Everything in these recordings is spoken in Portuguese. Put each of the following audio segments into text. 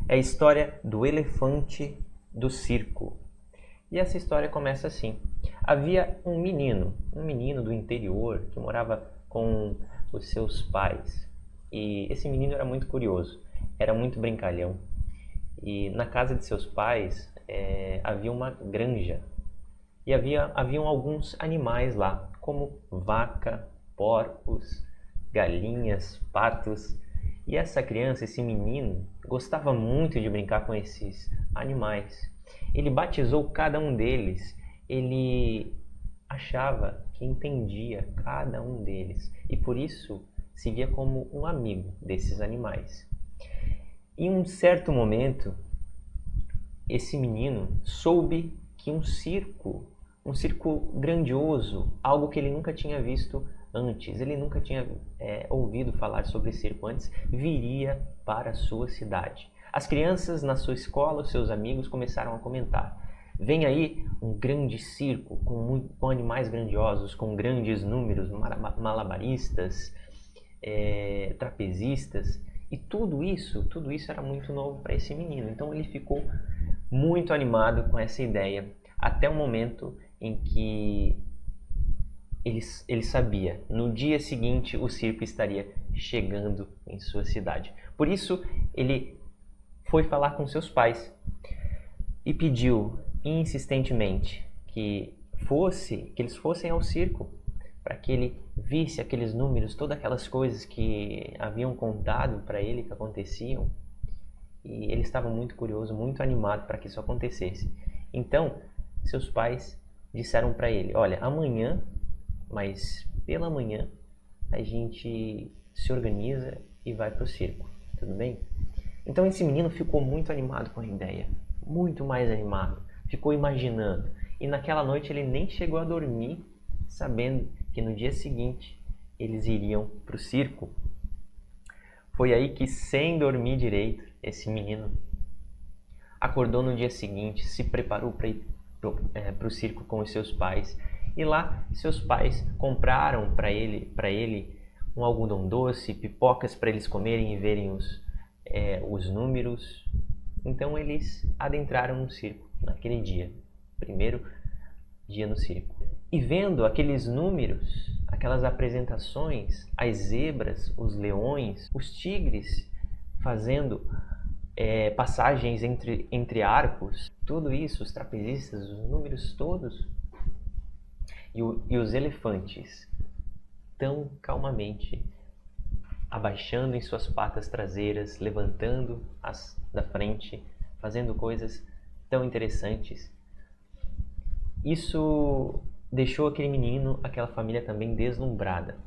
É a história do elefante do circo. E essa história começa assim. Havia um menino do interior que morava com os seus pais. E esse menino era muito curioso, era muito brincalhão. E na casa de seus pais havia uma granja. E haviam alguns animais lá, como vaca, porcos, galinhas, patos. E essa criança, esse menino, gostava muito de brincar com esses animais. Ele batizou cada um deles. Ele achava que entendia cada um deles e por isso se via como um amigo desses animais. Em um certo momento, esse menino soube que um circo grandioso, algo que ele nunca tinha visto antes, ele nunca tinha ouvido falar sobre circo antes, viria para a sua cidade. As crianças na sua escola, os seus amigos começaram a comentar: vem aí um grande circo com animais grandiosos, com grandes números, malabaristas, trapezistas. E tudo isso era muito novo para esse menino. Então ele ficou muito animado com essa ideia, até o momento em que ele sabia, no dia seguinte o circo estaria chegando em sua cidade. Por isso ele foi falar com seus pais e pediu insistentemente que eles fossem ao circo para que ele visse aqueles números, todas aquelas coisas que haviam contado para ele que aconteciam. E ele estava muito curioso, muito animado para que isso acontecesse. Então, seus pais disseram para ele: olha, amanhã, mas pela manhã, a gente se organiza e vai para o circo, tudo bem? Então esse menino ficou muito animado com a ideia, muito mais animado, ficou imaginando. E naquela noite ele nem chegou a dormir, sabendo que no dia seguinte eles iriam para o circo. Foi aí que, sem dormir direito, esse menino acordou no dia seguinte, se preparou para ir para o circo com os seus pais. E lá seus pais compraram para ele um algodão doce, pipocas para eles comerem e verem os números. Então eles adentraram no circo naquele dia, primeiro dia no circo. E vendo aqueles números, aquelas apresentações, as zebras, os leões, os tigres fazendo passagens entre arcos, tudo isso, os trapezistas, os números todos, e os elefantes tão calmamente abaixando em suas patas traseiras, levantando as da frente, fazendo coisas tão interessantes. Isso deixou aquele menino, aquela família também deslumbrada.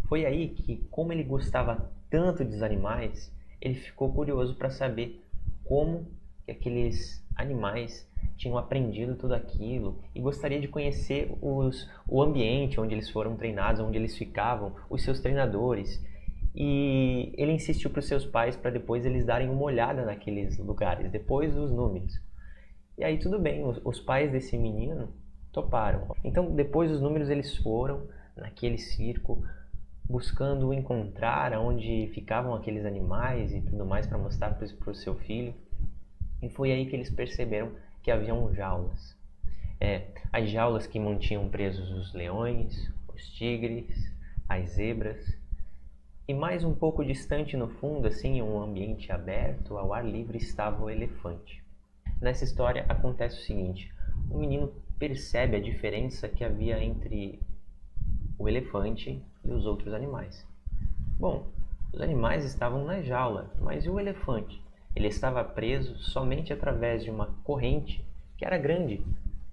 Foi aí que, como ele gostava tanto dos animais, ele ficou curioso para saber como que aqueles animais tinham aprendido tudo aquilo e gostaria de conhecer o ambiente onde eles foram treinados, onde eles ficavam, os seus treinadores. E ele insistiu para os seus pais para depois eles darem uma olhada naqueles lugares, depois dos números. E aí tudo bem, os pais desse menino toparam. Então depois dos números eles foram naquele circo buscando encontrar onde ficavam aqueles animais e tudo mais para mostrar para o seu filho. E foi aí que eles perceberam que haviam jaulas. As jaulas que mantinham presos os leões, os tigres, as zebras. E mais um pouco distante no fundo, assim, em um ambiente aberto, ao ar livre, estava o elefante. Nessa história acontece o seguinte: o menino percebe a diferença que havia entre o elefante e os outros animais. Bom, os animais estavam na jaula, mas e o elefante? Ele estava preso somente através de uma corrente que era grande,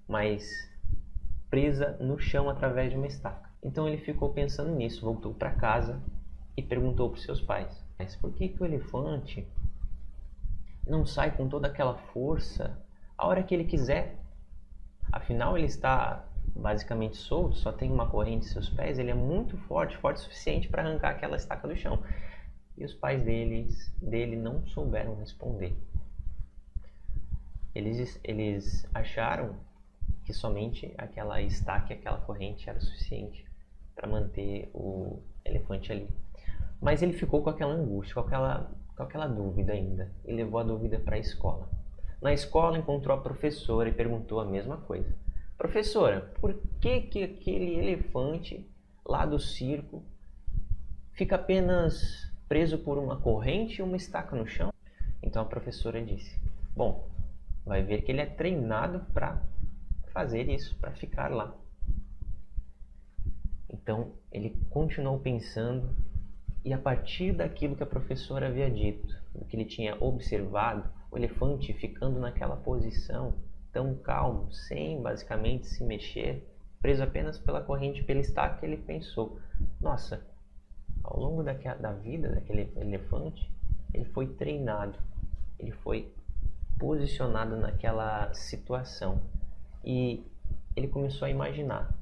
mas presa no chão através de uma estaca. Então ele ficou pensando nisso, voltou para casa e perguntou para os seus pais: mas por que o elefante não sai com toda aquela força a hora que ele quiser? Afinal, ele está basicamente solto, só tem uma corrente em seus pés, ele é muito forte, forte o suficiente para arrancar aquela estaca do chão. E os pais dele não souberam responder. Eles acharam que somente aquela estaca e aquela corrente era suficiente para manter o elefante ali. Mas ele ficou com aquela angústia, com aquela com aquela dúvida ainda e levou a dúvida para a escola. Na escola encontrou a professora e perguntou a mesma coisa. Professora, por que aquele elefante lá do circo fica apenas preso por uma corrente e uma estaca no chão? Então a professora disse, bom, vai ver que ele é treinado para fazer isso, para ficar lá. Então ele continuou pensando e a partir daquilo que a professora havia dito, do que ele tinha observado, o elefante ficando naquela posição tão calmo, sem basicamente se mexer, preso apenas pela corrente, pela estaca, ele pensou, nossa, ao longo da vida daquele elefante, ele foi treinado, ele foi posicionado naquela situação e ele começou a imaginar,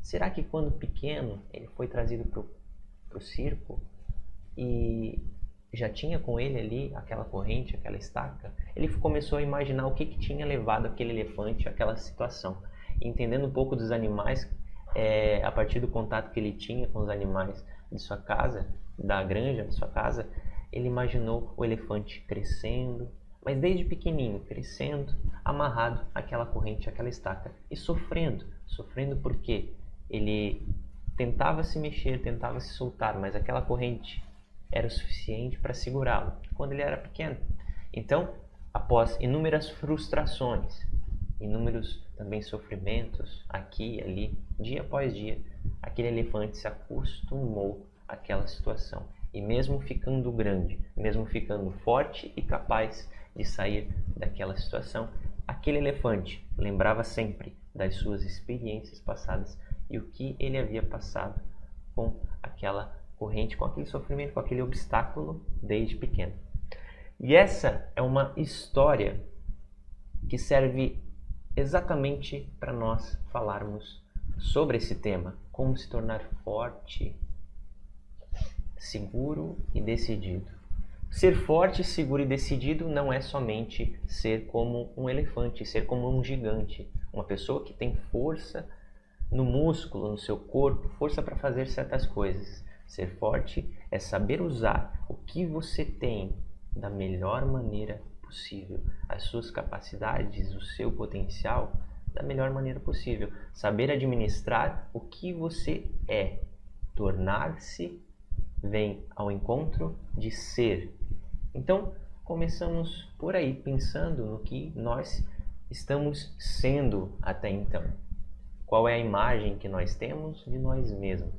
será que quando pequeno ele foi trazido para o circo e já tinha com ele ali aquela corrente, aquela estaca? Ele começou a imaginar o que tinha levado aquele elefante àquela situação. Entendendo um pouco dos animais, a partir do contato que ele tinha com os animais de sua casa, da granja de sua casa, ele imaginou o elefante crescendo, mas desde pequenininho, crescendo, amarrado àquela corrente, àquela estaca e sofrendo porque ele tentava se mexer, tentava se soltar, mas aquela corrente era o suficiente para segurá-lo quando ele era pequeno. Então, após inúmeras frustrações, inúmeros também sofrimentos aqui e ali, dia após dia, aquele elefante se acostumou àquela situação. E mesmo ficando grande, mesmo ficando forte e capaz de sair daquela situação, aquele elefante lembrava sempre das suas experiências passadas e o que ele havia passado com aquela corrente, com aquele sofrimento, com aquele obstáculo desde pequeno. E essa é uma história que serve exatamente para nós falarmos sobre esse tema, como se tornar forte, seguro e decidido. Ser forte, seguro e decidido não é somente ser como um elefante, ser como um gigante, uma pessoa que tem força no músculo, no seu corpo, força para fazer certas coisas. Ser forte é saber usar o que você tem da melhor maneira possível, as suas capacidades, o seu potencial da melhor maneira possível. Saber administrar o que você é. Tornar-se vem ao encontro de ser. Então, começamos por aí, pensando no que nós estamos sendo até então. Qual é a imagem que nós temos de nós mesmos?